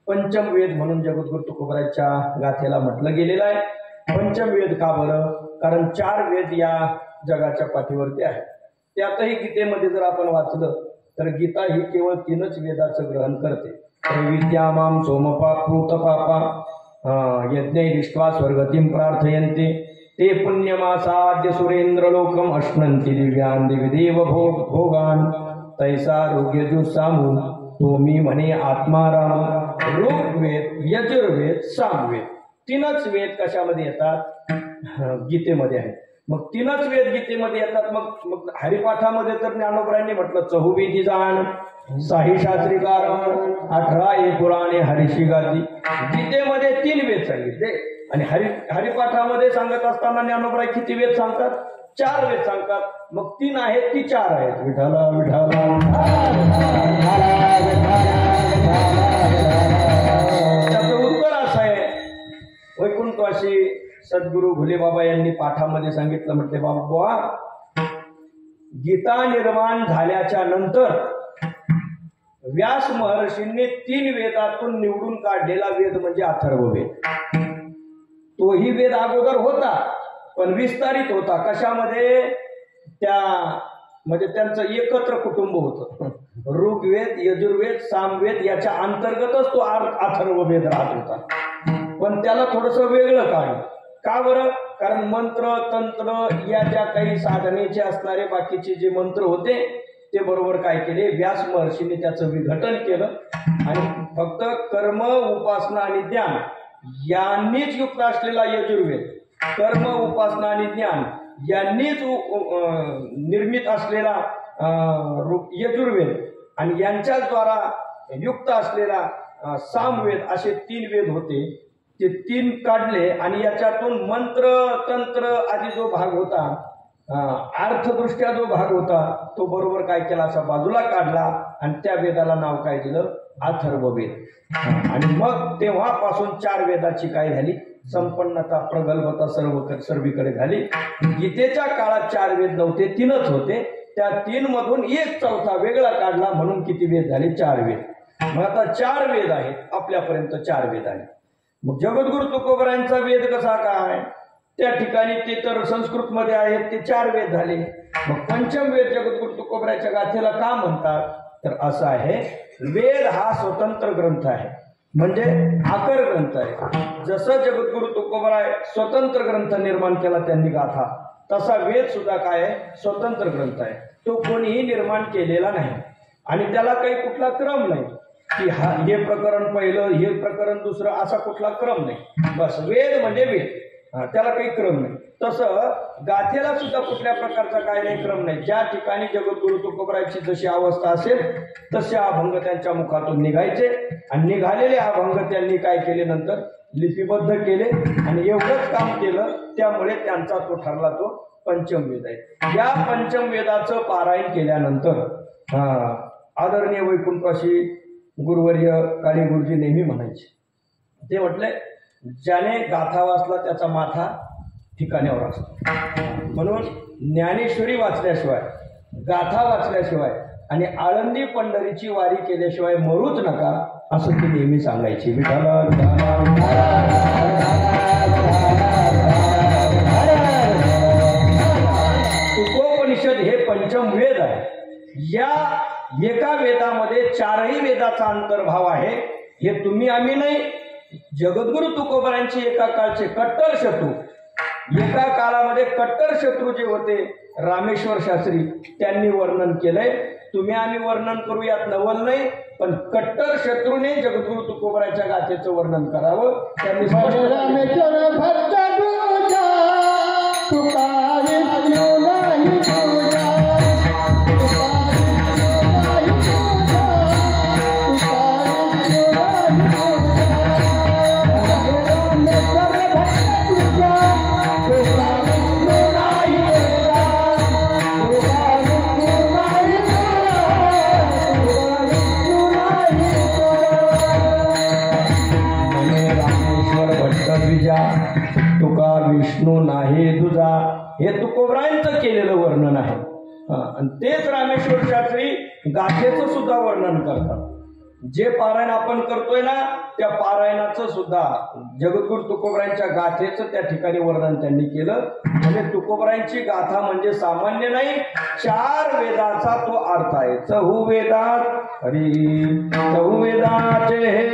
पंचम वेद म्हणून जगद्गुरु तुकोबराच्या गाथेला म्हटलं गेलेलं आहे. पंचम वेद का बरं? कारण 4 वेद या जगाच्या पाठीवरती आहेत. त्यातही गीतेमध्ये जर आपण वाचलं तर गीता ही केवळ 3च वेदाचं ग्रहण करते. विद्यामाम सोमपाप्रूत पापा यज्ञै दृष्ट्वा स्वर्गतिं प्रार्थयन्ते ते पुण्यमासाद्य सुरेंद्र लोकम अश्नन्ति दिव्यान दिव्यदेव भोगान तैसा रोग्यजुस्सामू तो मी म्हणे आत्माराम. ऋग्वेद, यजुर्वेद, सामवेद 3च वेद कशामध्ये येतात? गीतेमध्ये आहेत. मग 3च वेद गीतेमध्ये येतात. मग हरिपाठामध्ये तर ज्ञानोबरांनी म्हटलं चहुविधी जाण साही शास्त्री कारण 18 पुराणे हरिशी गाती. गीतेमध्ये 3 वेद सांगितले आणि हरिपाठामध्ये सांगत असताना ज्ञानोबराय किती वेद सांगतात? 4 वेद सांगतात. मग 3 आहेत की 4 आहेत? विठाला विठाला. त्याचं उत्तर असं आहे, वैकुंठवासी सद्गुरु भोलेबाबा यांनी पाठामध्ये सांगितलं. म्हटले बाबा, गीता निर्माण झाल्याच्या नंतर व्यास महर्षींनी 3 वेदातून निवडून काढलेला वेद म्हणजे अथर्ववेद. तोही वेद अगोदर होता पण विस्तारित होता. कशामध्ये? म्हणजे त्यांचं एकत्र कुटुंब होतं. ऋग्वेद, यजुर्वेद, सामवेद याच्या अंतर्गतच तो अथर्ववेद राहत होता. पण त्याला थोडंसं वेगळं काढलं. का बरं? कारण मंत्र तंत्र या ज्या काही साधनेचे असणारे बाकीचे जे मंत्र होते ते बरोबर काय केले? व्यास महर्षीने त्याचं विघटन केलं आणि फक्त कर्म, उपासना आणि ध्यान यांनीच युक्त असलेला यजुर्वेद, कर्म, उपासना आणि ज्ञान यांनीच निर्मित असलेला यजुर्वेद आणि यांच्याद्वारा युक्त असलेला सामवेद असे 3 वेद होते. ते 3 काढले आणि याच्यातून मंत्र तंत्र आदी जो भाग होता, अर्थदृष्ट्या जो भाग होता तो बरोबर काय केला? असा बाजूला काढला आणि त्या वेदाला नाव काय दिलं? अथर्ववेद. आणि मग तेव्हापासून 4 वेदाची काय झाली? संपन्नता, प्रगल्भता सर्वीकडे झाली. गीतेच्या काळात 4 वेद नव्हते, 3च होते. त्या 3 मधून एक चौथा वेगळा काढला म्हणून किती वेद झाले? 4 वेद. मग आता 4 वेद आहेत. आपल्यापर्यंत 4 वेद आहेत. मग जगद्गुरु तुकोबरायांचा वेद कसा काय? त्या ठिकाणी ते तर संस्कृत मध्ये आहेत, ते 4 वेद झाले. मग पंचम वेद जगद्गुरु तुकोबराच्या गाथेला का म्हणतात? तर असं आहे, वेद हा स्वतंत्र ग्रंथ आहे, म्हणजे आकर ग्रंथ आहे. जसं जगद्गुरु तुकोबराय स्वतंत्र ग्रंथ निर्माण केला त्यांनी गाथा, तसा वेद सुद्धा काय आहे? स्वतंत्र ग्रंथ आहे. तो कोणीही निर्माण केलेला नाही आणि त्याला काही कुठला क्रम नाही की हे प्रकरण पहिलं, हे प्रकरण दुसरं, असा कुठला क्रम नाही. बस वेद म्हणजे वेद, त्याला काही क्रम नाही. तसं गाथेला सुद्धा कुठल्या प्रकारचा काय नाही, क्रम नाही. ज्या ठिकाणी जगद्गुरु तुकोबरायची जशी अवस्था असेल तसे अभंग त्यांच्या मुखातून निघायचे आणि निघालेले अभंग त्यांनी काय केले? नंतर लिपिबद्ध केले आणि एवढंच काम केलं. त्यामुळे त्यांचा तो ठरला तो पंचम वेद आहे. या पंचम वेदाचं पारायण केल्यानंतर आदरणीय वैकुंठवासी गुरुवर्य काळे गुरुजी नेहमी म्हणायचे, ते म्हटले, ज्याने गाथा वाचला त्याचा माथा ठिकाण्यावर असतो. म्हणून ज्ञानेश्वरी वाचल्याशिवाय, गाथा वाचल्याशिवाय आणि आळंदी पंढरीची वारी केल्याशिवाय मरूच नका, असं ती नेहमी सांगायची. विठाला तुकोपनिषद हे पंचम वेद आहे. या एका वेदामध्ये 4ही वेदाचा अंतर्भाव आहे. हे तुम्ही आम्ही नाही, जगद्गुरु तुकोबरायांचे एका काळचे कट्टर शत्रू, एका काळामध्ये कट्टर शत्रू जे होते रामेश्वर शास्त्री, त्यांनी वर्णन केलंय. तुम्ही आम्ही वर्णन करूयात नवल नाही, पण कट्टर शत्रूने जगद्गुरु तुकोबराच्या गाथेचं वर्णन करावं. त्यांनी तुका विष्णू नाही दुजा, हे तुकोबरायांचं केलेलं वर्णन आहे. आणि तेच रामेश्वर शास्त्री गाथेचं सुद्धा वर्णन करतात. जे पारायण आपण करतोय ना त्या पारायणाचं सुद्धा जगद्गुरु तुकोबरायांच्या गाथेचं त्या ठिकाणी वर्णन त्यांनी केलं. म्हणजे तुकोबरायांची गाथा म्हणजे सामान्य नाही, 4 वेदाचा तो अर्थ आहे. चहू वेदात हरी चहू वेदाचे हे